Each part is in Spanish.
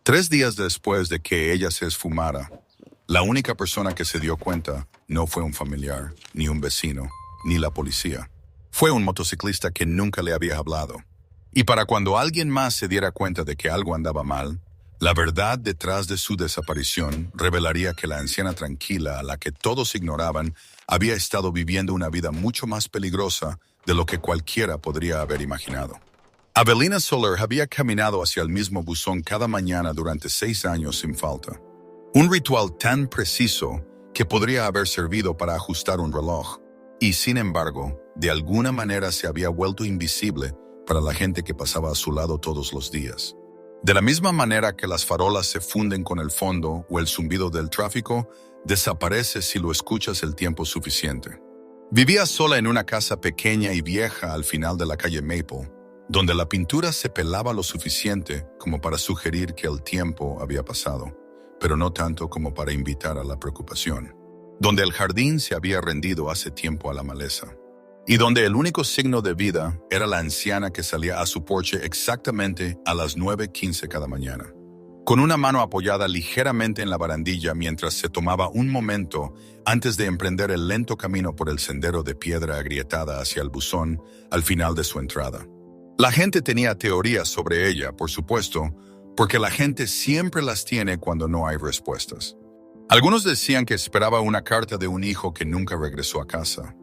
3 días después de que ella se esfumara, la única persona que se dio cuenta no fue un familiar, ni un vecino, ni la policía. Fue un motociclista que nunca le había hablado. Y para cuando alguien más se diera cuenta de que algo andaba mal, la verdad detrás de su desaparición revelaría que la anciana tranquila a la que todos ignoraban había estado viviendo una vida mucho más peligrosa de lo que cualquiera podría haber imaginado. Avelina Soler había caminado hacia el mismo buzón cada mañana durante 6 años sin falta. Un ritual tan preciso que podría haber servido para ajustar un reloj, y sin embargo, de alguna manera se había vuelto invisible para la gente que pasaba a su lado todos los días. De la misma manera que las farolas se funden con el fondo o el zumbido del tráfico, desaparece si lo escuchas el tiempo suficiente. Vivía sola en una casa pequeña y vieja al final de la calle Maple, donde la pintura se pelaba lo suficiente como para sugerir que el tiempo había pasado, pero no tanto como para invitar a la preocupación, donde el jardín se había rendido hace tiempo a la maleza, y donde el único signo de vida era la anciana que salía a su porche exactamente a las 9:15 cada mañana, con una mano apoyada ligeramente en la barandilla mientras se tomaba un momento antes de emprender el lento camino por el sendero de piedra agrietada hacia el buzón al final de su entrada. La gente tenía teorías sobre ella, por supuesto, porque la gente siempre las tiene cuando no hay respuestas. Algunos decían que esperaba una carta de un hijo que nunca regresó a casa.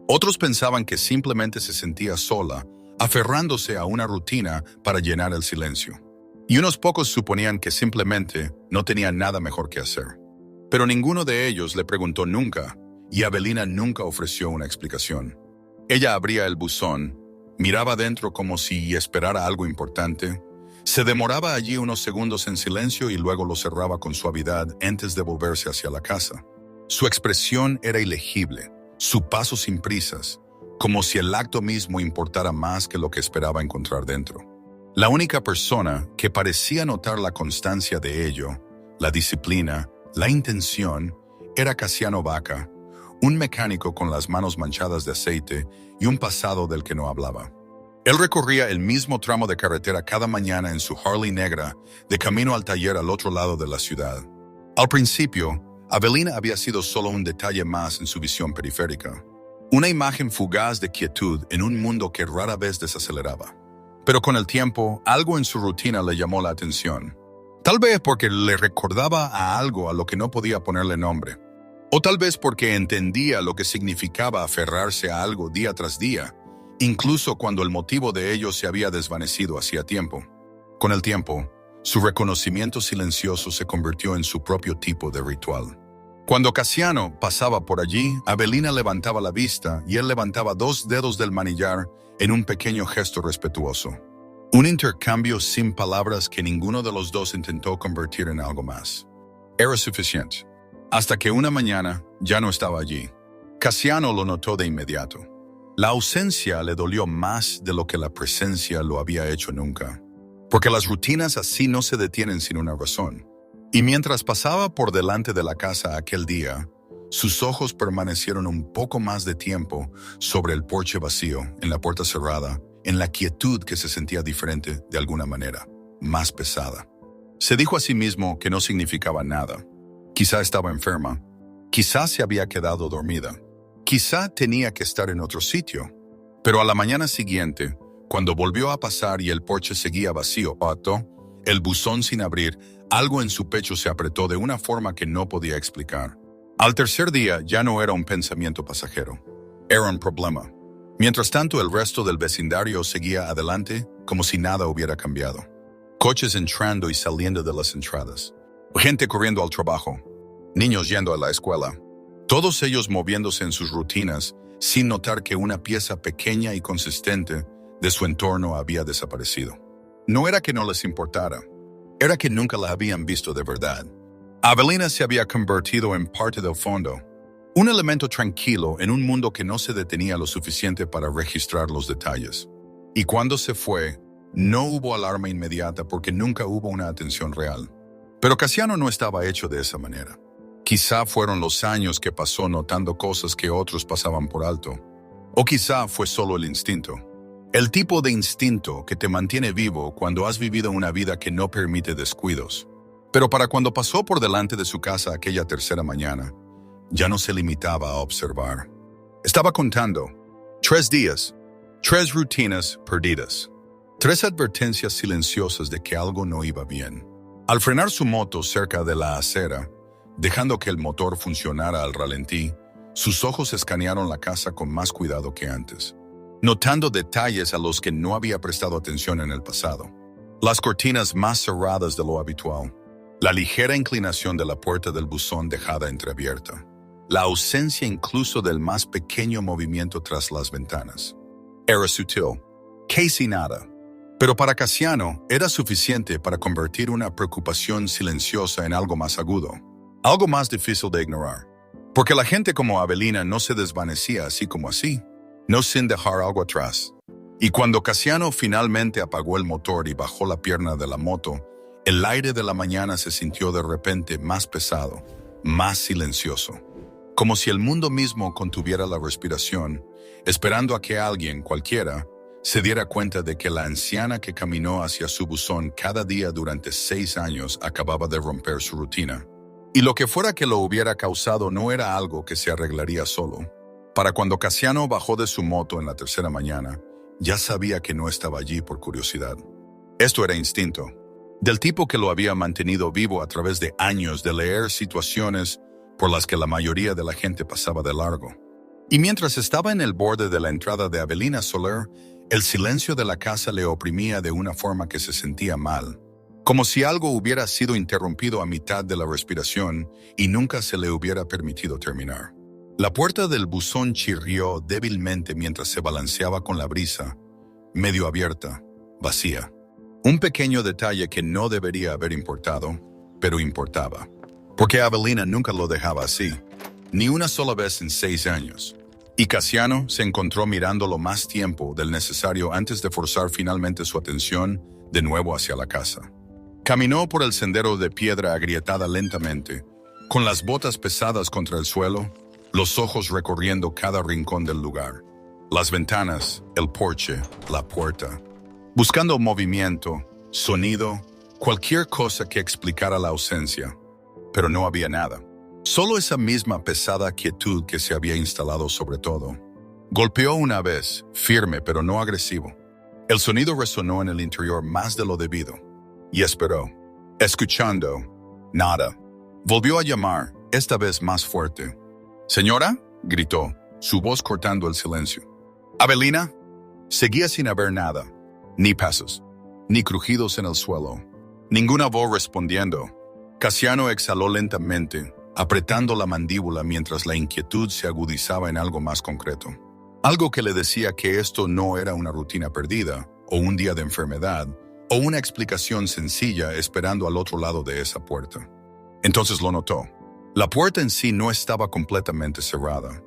Otros pensaban que simplemente se sentía sola, aferrándose a una rutina para llenar el silencio. Y unos pocos suponían que simplemente no tenía nada mejor que hacer. Pero ninguno de ellos le preguntó nunca, y Avelina nunca ofreció una explicación. Ella abría el buzón, miraba dentro como si esperara algo importante, se demoraba allí unos segundos en silencio y luego lo cerraba con suavidad antes de volverse hacia la casa. Su expresión era ilegible, su paso sin prisas, como si el acto mismo importara más que lo que esperaba encontrar dentro. La única persona que parecía notar la constancia de ello, la disciplina, la intención, era Cassiano Vaca, un mecánico con las manos manchadas de aceite y un pasado del que no hablaba. Él recorría el mismo tramo de carretera cada mañana en su Harley negra, de camino al taller al otro lado de la ciudad. Al principio, Avelina había sido solo un detalle más en su visión periférica, una imagen fugaz de quietud en un mundo que rara vez desaceleraba. Pero con el tiempo, algo en su rutina le llamó la atención. Tal vez porque le recordaba a algo a lo que no podía ponerle nombre. O tal vez porque entendía lo que significaba aferrarse a algo día tras día, incluso cuando el motivo de ello se había desvanecido hacía tiempo. Con el tiempo, su reconocimiento silencioso se convirtió en su propio tipo de ritual. Cuando Cassiano pasaba por allí, Avelina levantaba la vista y él levantaba 2 dedos del manillar en un pequeño gesto respetuoso. Un intercambio sin palabras que ninguno de los dos intentó convertir en algo más. Era suficiente. Hasta que una mañana ya no estaba allí. Cassiano lo notó de inmediato. La ausencia le dolió más de lo que la presencia lo había hecho nunca, porque las rutinas así no se detienen sin una razón. Y mientras pasaba por delante de la casa aquel día, sus ojos permanecieron un poco más de tiempo sobre el porche vacío, en la puerta cerrada, en la quietud que se sentía diferente de alguna manera, más pesada. Se dijo a sí mismo que no significaba nada. Quizá estaba enferma, quizá se había quedado dormida, quizá tenía que estar en otro sitio. Pero a la mañana siguiente, cuando volvió a pasar y el porche seguía vacío, el buzón sin abrir, algo en su pecho se apretó de una forma que no podía explicar. Al tercer día ya no era un pensamiento pasajero, era un problema. Mientras tanto, el resto del vecindario seguía adelante como si nada hubiera cambiado. Coches entrando y saliendo de las entradas. Gente corriendo al trabajo, niños yendo a la escuela, todos ellos moviéndose en sus rutinas sin notar que una pieza pequeña y consistente de su entorno había desaparecido. No era que no les importara, era que nunca la habían visto de verdad. Avelina se había convertido en parte del fondo, un elemento tranquilo en un mundo que no se detenía lo suficiente para registrar los detalles. Y cuando se fue, no hubo alarma inmediata porque nunca hubo una atención real. Pero Cassiano no estaba hecho de esa manera. Quizá fueron los años que pasó notando cosas que otros pasaban por alto. O quizá fue solo el instinto. El tipo de instinto que te mantiene vivo cuando has vivido una vida que no permite descuidos. Pero para cuando pasó por delante de su casa aquella tercera mañana, ya no se limitaba a observar. Estaba contando 3 días, 3 rutinas perdidas, 3 advertencias silenciosas de que algo no iba bien. Al frenar su moto cerca de la acera, dejando que el motor funcionara al ralentí, sus ojos escanearon la casa con más cuidado que antes, notando detalles a los que no había prestado atención en el pasado. Las cortinas más cerradas de lo habitual, la ligera inclinación de la puerta del buzón dejada entreabierta, la ausencia incluso del más pequeño movimiento tras las ventanas. Era sutil, casi nada, pero para Cassiano era suficiente para convertir una preocupación silenciosa en algo más agudo, algo más difícil de ignorar. Porque la gente como Avelina no se desvanecía así como así, no sin dejar algo atrás. Y cuando Cassiano finalmente apagó el motor y bajó la pierna de la moto, el aire de la mañana se sintió de repente más pesado, más silencioso, como si el mundo mismo contuviera la respiración, esperando a que alguien, cualquiera, se diera cuenta de que la anciana que caminó hacia su buzón cada día durante 6 años acababa de romper su rutina. Y lo que fuera que lo hubiera causado no era algo que se arreglaría solo. Para cuando Cassiano bajó de su moto en la tercera mañana, ya sabía que no estaba allí por curiosidad. Esto era instinto, del tipo que lo había mantenido vivo a través de años de leer situaciones por las que la mayoría de la gente pasaba de largo. Y mientras estaba en el borde de la entrada de Avelina Soler, el silencio de la casa le oprimía de una forma que se sentía mal, como si algo hubiera sido interrumpido a mitad de la respiración y nunca se le hubiera permitido terminar. La puerta del buzón chirrió débilmente mientras se balanceaba con la brisa, medio abierta, vacía. Un pequeño detalle que no debería haber importado, pero importaba. Porque Avelina nunca lo dejaba así, ni una sola vez en 6 años. Y Cassiano se encontró mirándolo más tiempo del necesario antes de forzar finalmente su atención de nuevo hacia la casa. Caminó por el sendero de piedra agrietada lentamente, con las botas pesadas contra el suelo, los ojos recorriendo cada rincón del lugar, las ventanas, el porche, la puerta, buscando movimiento, sonido, cualquier cosa que explicara la ausencia. Pero no había nada. Solo esa misma pesada quietud que se había instalado sobre todo. Golpeó una vez, firme pero no agresivo. El sonido resonó en el interior más de lo debido. Y esperó. Escuchando. Nada. Volvió a llamar, esta vez más fuerte. «¿Señora?», gritó, su voz cortando el silencio. «¿Avelina?». Seguía sin haber nada. Ni pasos. Ni crujidos en el suelo. Ninguna voz respondiendo. Cassiano exhaló lentamente, apretando la mandíbula mientras la inquietud se agudizaba en algo más concreto. Algo que le decía que esto no era una rutina perdida, o un día de enfermedad, o una explicación sencilla esperando al otro lado de esa puerta. Entonces lo notó. La puerta en sí no estaba completamente cerrada.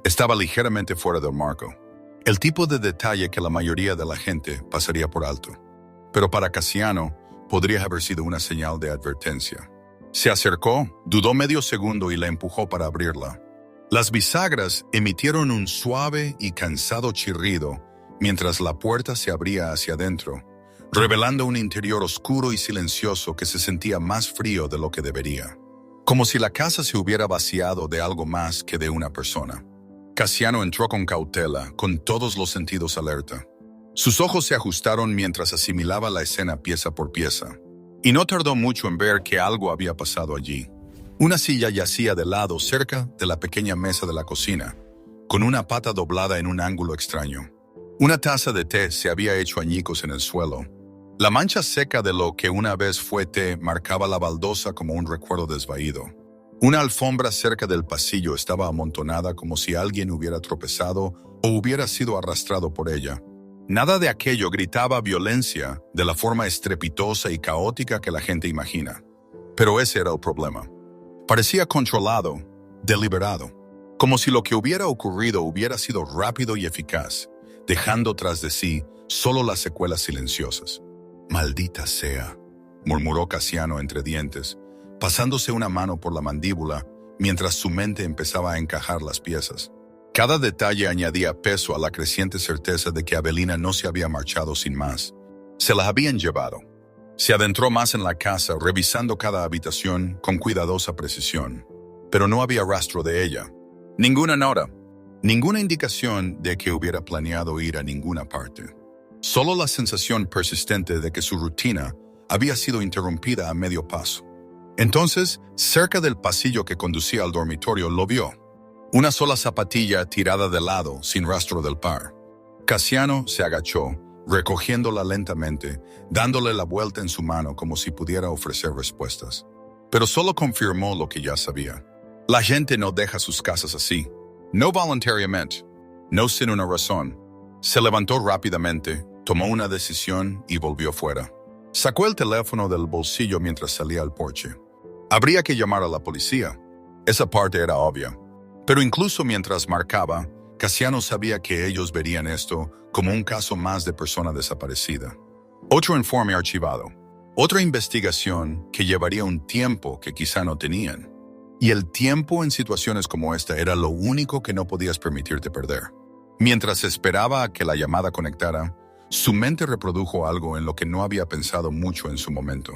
Estaba ligeramente fuera del marco. El tipo de detalle que la mayoría de la gente pasaría por alto. Pero para Cassiano podría haber sido una señal de advertencia. Se acercó, dudó medio segundo y la empujó para abrirla. Las bisagras emitieron un suave y cansado chirrido mientras la puerta se abría hacia adentro, revelando un interior oscuro y silencioso que se sentía más frío de lo que debería. Como si la casa se hubiera vaciado de algo más que de una persona. Cassiano entró con cautela, con todos los sentidos alerta. Sus ojos se ajustaron mientras asimilaba la escena pieza por pieza. Y no tardó mucho en ver que algo había pasado allí. Una silla yacía de lado cerca de la pequeña mesa de la cocina, con una pata doblada en un ángulo extraño. Una taza de té se había hecho añicos en el suelo. La mancha seca de lo que una vez fue té marcaba la baldosa como un recuerdo desvaído. Una alfombra cerca del pasillo estaba amontonada como si alguien hubiera tropezado o hubiera sido arrastrado por ella. Nada de aquello gritaba violencia de la forma estrepitosa y caótica que la gente imagina. Pero ese era el problema. Parecía controlado, deliberado, como si lo que hubiera ocurrido hubiera sido rápido y eficaz, dejando tras de sí solo las secuelas silenciosas. «Maldita sea», murmuró Cassiano entre dientes, pasándose una mano por la mandíbula mientras su mente empezaba a encajar las piezas. Cada detalle añadía peso a la creciente certeza de que Avelina no se había marchado sin más. Se la habían llevado. Se adentró más en la casa, revisando cada habitación con cuidadosa precisión. Pero no había rastro de ella. Ninguna nota. Ninguna indicación de que hubiera planeado ir a ninguna parte. Solo la sensación persistente de que su rutina había sido interrumpida a medio paso. Entonces, cerca del pasillo que conducía al dormitorio, lo vio. Una sola zapatilla tirada de lado, sin rastro del par. Cassiano se agachó, recogiéndola lentamente, dándole la vuelta en su mano como si pudiera ofrecer respuestas. Pero solo confirmó lo que ya sabía. La gente no deja sus casas así. No voluntariamente. No sin una razón. Se levantó rápidamente, tomó una decisión y volvió fuera. Sacó el teléfono del bolsillo mientras salía al porche. Habría que llamar a la policía. Esa parte era obvia. Pero incluso mientras marcaba, Cassiano sabía que ellos verían esto como un caso más de persona desaparecida. Otro informe archivado. Otra investigación que llevaría un tiempo que quizá no tenían. Y el tiempo en situaciones como esta era lo único que no podías permitirte perder. Mientras esperaba a que la llamada conectara, su mente reprodujo algo en lo que no había pensado mucho en su momento.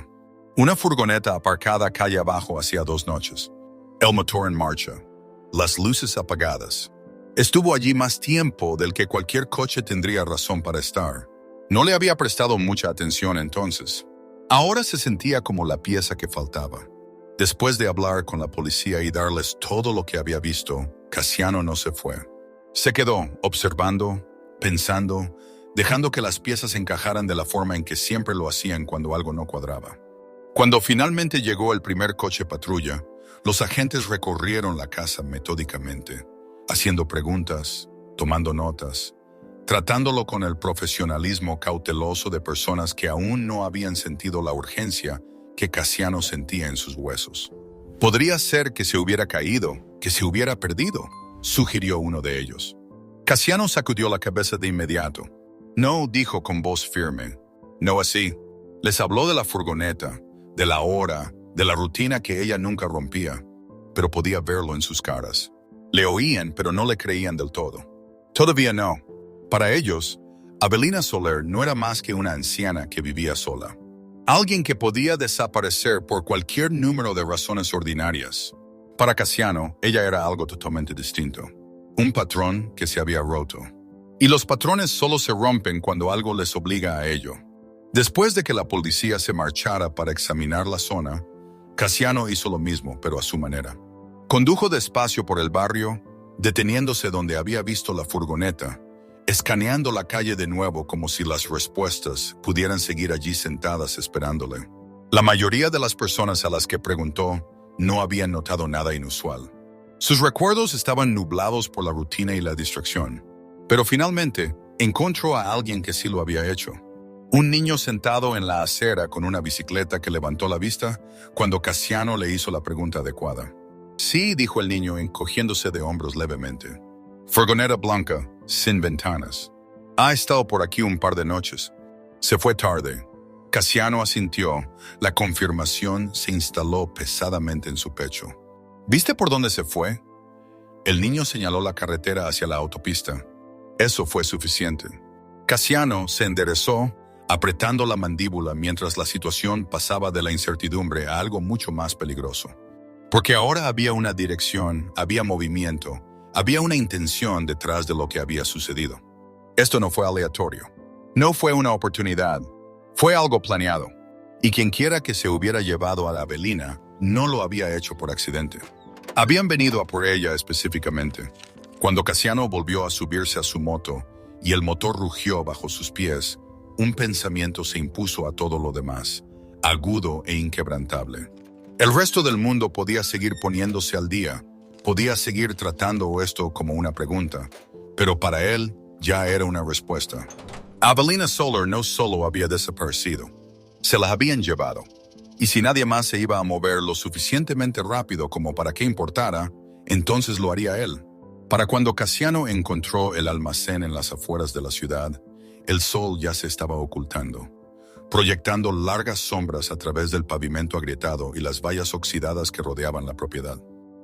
Una furgoneta aparcada calle abajo hacía 2 noches. El motor en marcha. Las luces apagadas. Estuvo allí más tiempo del que cualquier coche tendría razón para estar. No le había prestado mucha atención entonces. Ahora se sentía como la pieza que faltaba. Después de hablar con la policía y darles todo lo que había visto, Cassiano no se fue. Se quedó observando, pensando, dejando que las piezas encajaran de la forma en que siempre lo hacían cuando algo no cuadraba. Cuando finalmente llegó el primer coche patrulla, los agentes recorrieron la casa metódicamente, haciendo preguntas, tomando notas, tratándolo con el profesionalismo cauteloso de personas que aún no habían sentido la urgencia que Cassiano sentía en sus huesos. Podría ser que se hubiera caído, que se hubiera perdido, sugirió uno de ellos. Cassiano sacudió la cabeza de inmediato. No, dijo con voz firme. No así. Les habló de la furgoneta, de la hora, de la rutina que ella nunca rompía, pero podía verlo en sus caras. Le oían, pero no le creían del todo. Todavía no. Para ellos, Avelina Soler no era más que una anciana que vivía sola. Alguien que podía desaparecer por cualquier número de razones ordinarias. Para Cassiano, ella era algo totalmente distinto. Un patrón que se había roto. Y los patrones solo se rompen cuando algo les obliga a ello. Después de que la policía se marchara para examinar la zona, Cassiano hizo lo mismo, pero a su manera. Condujo despacio por el barrio, deteniéndose donde había visto la furgoneta, escaneando la calle de nuevo como si las respuestas pudieran seguir allí sentadas esperándole. La mayoría de las personas a las que preguntó no habían notado nada inusual. Sus recuerdos estaban nublados por la rutina y la distracción. Pero finalmente, encontró a alguien que sí lo había hecho. Un niño sentado en la acera con una bicicleta que levantó la vista cuando Cassiano le hizo la pregunta adecuada. Sí, dijo el niño encogiéndose de hombros levemente. Furgoneta blanca, sin ventanas. Ha estado por aquí un par de noches. Se fue tarde. Cassiano asintió. La confirmación se instaló pesadamente en su pecho. ¿Viste por dónde se fue? El niño señaló la carretera hacia la autopista. Eso fue suficiente. Cassiano se enderezó, apretando la mandíbula mientras la situación pasaba de la incertidumbre a algo mucho más peligroso. Porque ahora había una dirección, había movimiento, había una intención detrás de lo que había sucedido. Esto no fue aleatorio. No fue una oportunidad. Fue algo planeado. Y quienquiera que se hubiera llevado a la Avelina no lo había hecho por accidente. Habían venido a por ella específicamente. Cuando Cassiano volvió a subirse a su moto y el motor rugió bajo sus pies, un pensamiento se impuso a todo lo demás, agudo e inquebrantable. El resto del mundo podía seguir poniéndose al día, podía seguir tratando esto como una pregunta, pero para él ya era una respuesta. Avelina Soler no solo había desaparecido, se la habían llevado. Y si nadie más se iba a mover lo suficientemente rápido como para que importara, entonces lo haría él. Para cuando Cassiano encontró el almacén en las afueras de la ciudad, el sol ya se estaba ocultando, proyectando largas sombras a través del pavimento agrietado y las vallas oxidadas que rodeaban la propiedad.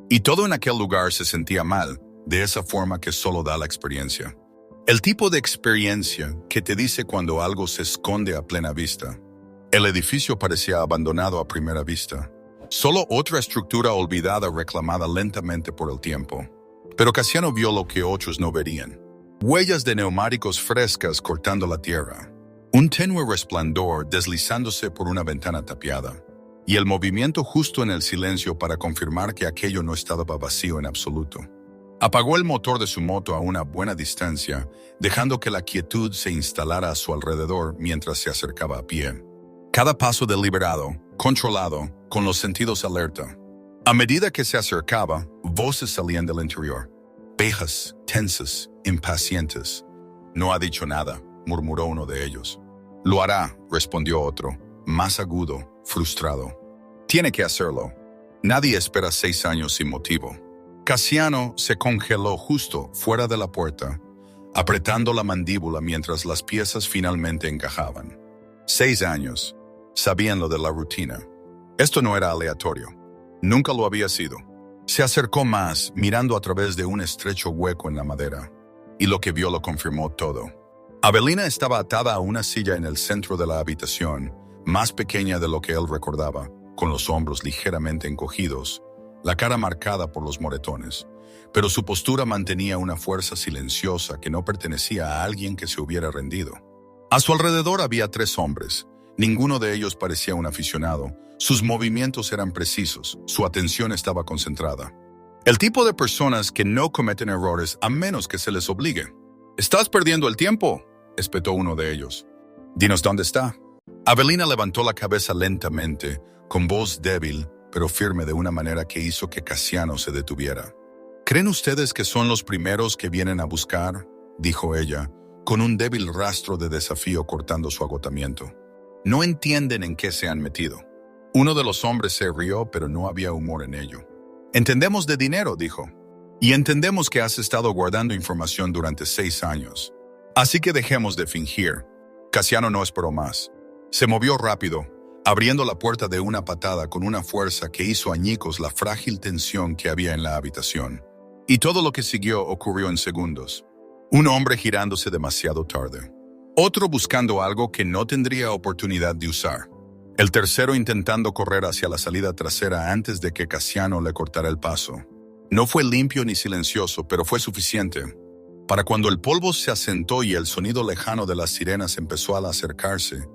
Y todo en aquel lugar se sentía mal, de esa forma que solo da la experiencia. El tipo de experiencia que te dice cuando algo se esconde a plena vista. El edificio parecía abandonado a primera vista. Solo otra estructura olvidada reclamada lentamente por el tiempo. Pero Cassiano vio lo que otros no verían. Huellas de neumáticos frescas cortando la tierra. Un tenue resplandor deslizándose por una ventana tapiada. Y el movimiento justo en el silencio para confirmar que aquello no estaba vacío en absoluto. Apagó el motor de su moto a una buena distancia, dejando que la quietud se instalara a su alrededor mientras se acercaba a pie. Cada paso deliberado, controlado, con los sentidos alerta. A medida que se acercaba, voces salían del interior. Bajas, tensas, impacientes. «No ha dicho nada», murmuró uno de ellos. «Lo hará», respondió otro, más agudo, frustrado. «Tiene que hacerlo. Nadie espera 6 años sin motivo». Cassiano se congeló justo fuera de la puerta, apretando la mandíbula mientras las piezas finalmente encajaban. 6 años. Sabían lo de la rutina. Esto no era aleatorio. Nunca lo había sido. Se acercó más, mirando a través de un estrecho hueco en la madera, y lo que vio lo confirmó todo. Avelina estaba atada a una silla en el centro de la habitación, más pequeña de lo que él recordaba, con los hombros ligeramente encogidos, la cara marcada por los moretones, pero su postura mantenía una fuerza silenciosa que no pertenecía a alguien que se hubiera rendido. A su alrededor había 3 hombres. Ninguno de ellos parecía un aficionado. Sus movimientos eran precisos, su atención estaba concentrada. El tipo de personas que no cometen errores a menos que se les obligue. «Estás perdiendo el tiempo», espetó uno de ellos. «Dinos dónde está». Avelina levantó la cabeza lentamente, con voz débil, pero firme de una manera que hizo que Cassiano se detuviera. «¿Creen ustedes que son los primeros que vienen a buscar?», dijo ella, con un débil rastro de desafío cortando su agotamiento. «No entienden en qué se han metido». Uno de los hombres se rió, pero no había humor en ello. «Entendemos de dinero», dijo. «Y entendemos que has estado guardando información durante 6 años. Así que dejemos de fingir». Cassiano no esperó más. Se movió rápido, abriendo la puerta de una patada con una fuerza que hizo añicos la frágil tensión que había en la habitación. Y todo lo que siguió ocurrió en segundos. Un hombre girándose demasiado tarde. Otro buscando algo que no tendría oportunidad de usar. El tercero intentando correr hacia la salida trasera antes de que Cassiano le cortara el paso. No fue limpio ni silencioso, pero fue suficiente. Para cuando el polvo se asentó y el sonido lejano de las sirenas empezó a acercarse,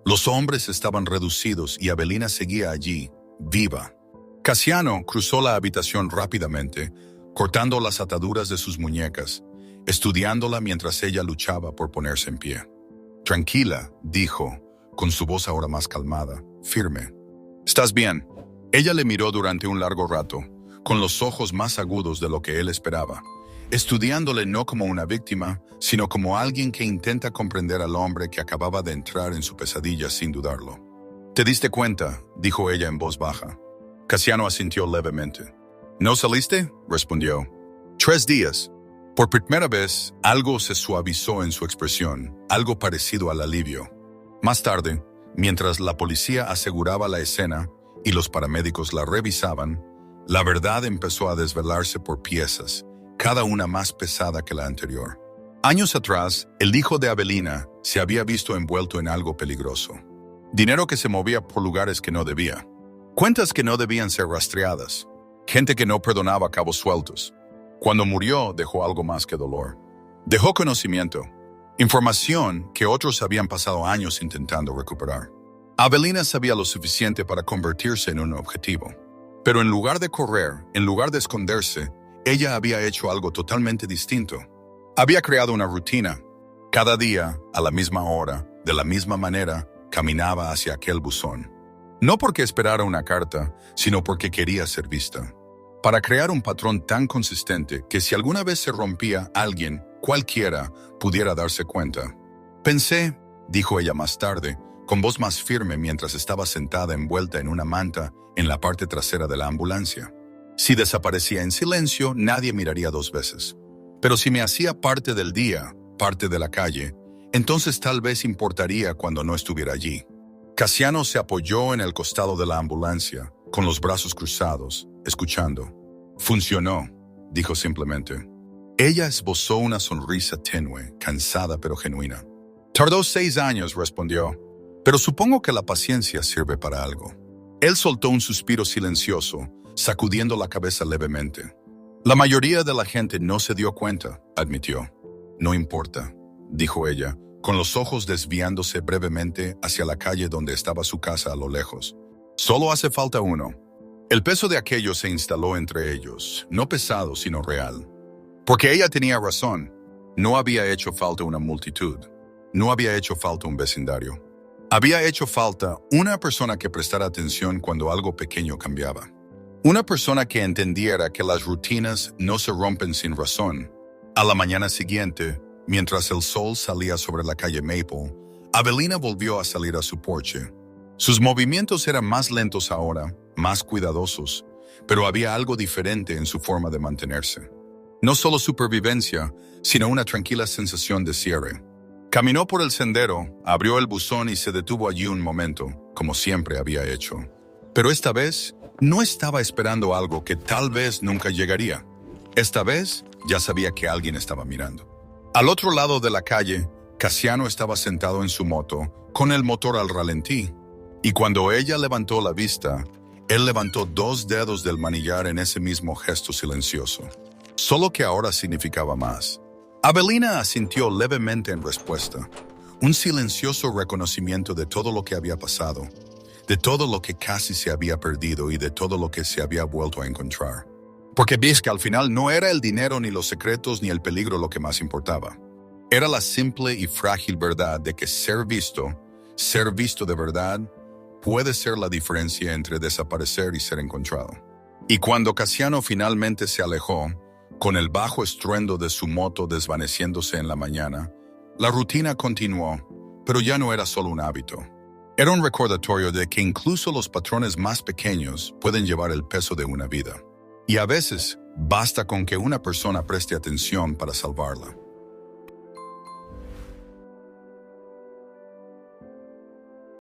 los hombres estaban reducidos y Avelina seguía allí, viva. Cassiano cruzó la habitación rápidamente, cortando las ataduras de sus muñecas, estudiándola mientras ella luchaba por ponerse en pie. «Tranquila», dijo, con su voz ahora más calmada, firme. «¿Estás bien?» Ella le miró durante un largo rato, con los ojos más agudos de lo que él esperaba, estudiándole no como una víctima, sino como alguien que intenta comprender al hombre que acababa de entrar en su pesadilla sin dudarlo. «¿Te diste cuenta?», dijo ella en voz baja. Cassiano asintió levemente. «¿No saliste?», respondió. «3 días». Por primera vez, algo se suavizó en su expresión, algo parecido al alivio. Más tarde, mientras la policía aseguraba la escena y los paramédicos la revisaban, la verdad empezó a desvelarse por piezas, cada una más pesada que la anterior. Años atrás, el hijo de Avelina se había visto envuelto en algo peligroso. Dinero que se movía por lugares que no debía. Cuentas que no debían ser rastreadas. Gente que no perdonaba cabos sueltos. Cuando murió, dejó algo más que dolor. Dejó conocimiento. Información que otros habían pasado años intentando recuperar. Avelina sabía lo suficiente para convertirse en un objetivo. Pero en lugar de correr, en lugar de esconderse, ella había hecho algo totalmente distinto. Había creado una rutina. Cada día, a la misma hora, de la misma manera, caminaba hacia aquel buzón. No porque esperara una carta, sino porque quería ser vista. Para crear un patrón tan consistente que si alguna vez se rompía, alguien, cualquiera, pudiera darse cuenta. «Pensé», dijo ella más tarde, con voz más firme mientras estaba sentada envuelta en una manta en la parte trasera de la ambulancia. «Si desaparecía en silencio, nadie miraría 2 veces. Pero si me hacía parte del día, parte de la calle, entonces tal vez importaría cuando no estuviera allí». Cassiano se apoyó en el costado de la ambulancia, con los brazos cruzados, escuchando. «Funcionó», dijo simplemente. Ella esbozó una sonrisa tenue, cansada pero genuina. «Tardó 6 años», respondió. Pero supongo que la paciencia sirve para algo. Él soltó un suspiro silencioso, sacudiendo la cabeza levemente. La mayoría de la gente no se dio cuenta, admitió. No importa, dijo ella, con los ojos desviándose brevemente hacia la calle donde estaba su casa a lo lejos. Solo hace falta uno. El peso de aquello se instaló entre ellos, no pesado sino real. Porque ella tenía razón. No había hecho falta una multitud. No había hecho falta un vecindario. Había hecho falta una persona que prestara atención cuando algo pequeño cambiaba. Una persona que entendiera que las rutinas no se rompen sin razón. A la mañana siguiente, mientras el sol salía sobre la calle Maple, Avelina volvió a salir a su porche. Sus movimientos eran más lentos ahora, más cuidadosos, pero había algo diferente en su forma de mantenerse. No solo supervivencia, sino una tranquila sensación de cierre. Caminó por el sendero, abrió el buzón y se detuvo allí un momento, como siempre había hecho. Pero esta vez, no estaba esperando algo que tal vez nunca llegaría. Esta vez, ya sabía que alguien estaba mirando. Al otro lado de la calle, Cassiano estaba sentado en su moto, con el motor al ralentí. Y cuando ella levantó la vista, él levantó 2 dedos del manillar en ese mismo gesto silencioso. Solo que ahora significaba más. Avelina asintió levemente en respuesta. Un silencioso reconocimiento de todo lo que había pasado, de todo lo que casi se había perdido y de todo lo que se había vuelto a encontrar. Porque ves que al final no era el dinero ni los secretos ni el peligro lo que más importaba. Era la simple y frágil verdad de que ser visto de verdad, puede ser la diferencia entre desaparecer y ser encontrado. Y cuando Cassiano finalmente se alejó, con el bajo estruendo de su moto desvaneciéndose en la mañana, la rutina continuó, pero ya no era solo un hábito. Era un recordatorio de que incluso los patrones más pequeños pueden llevar el peso de una vida. Y a veces, basta con que una persona preste atención para salvarla.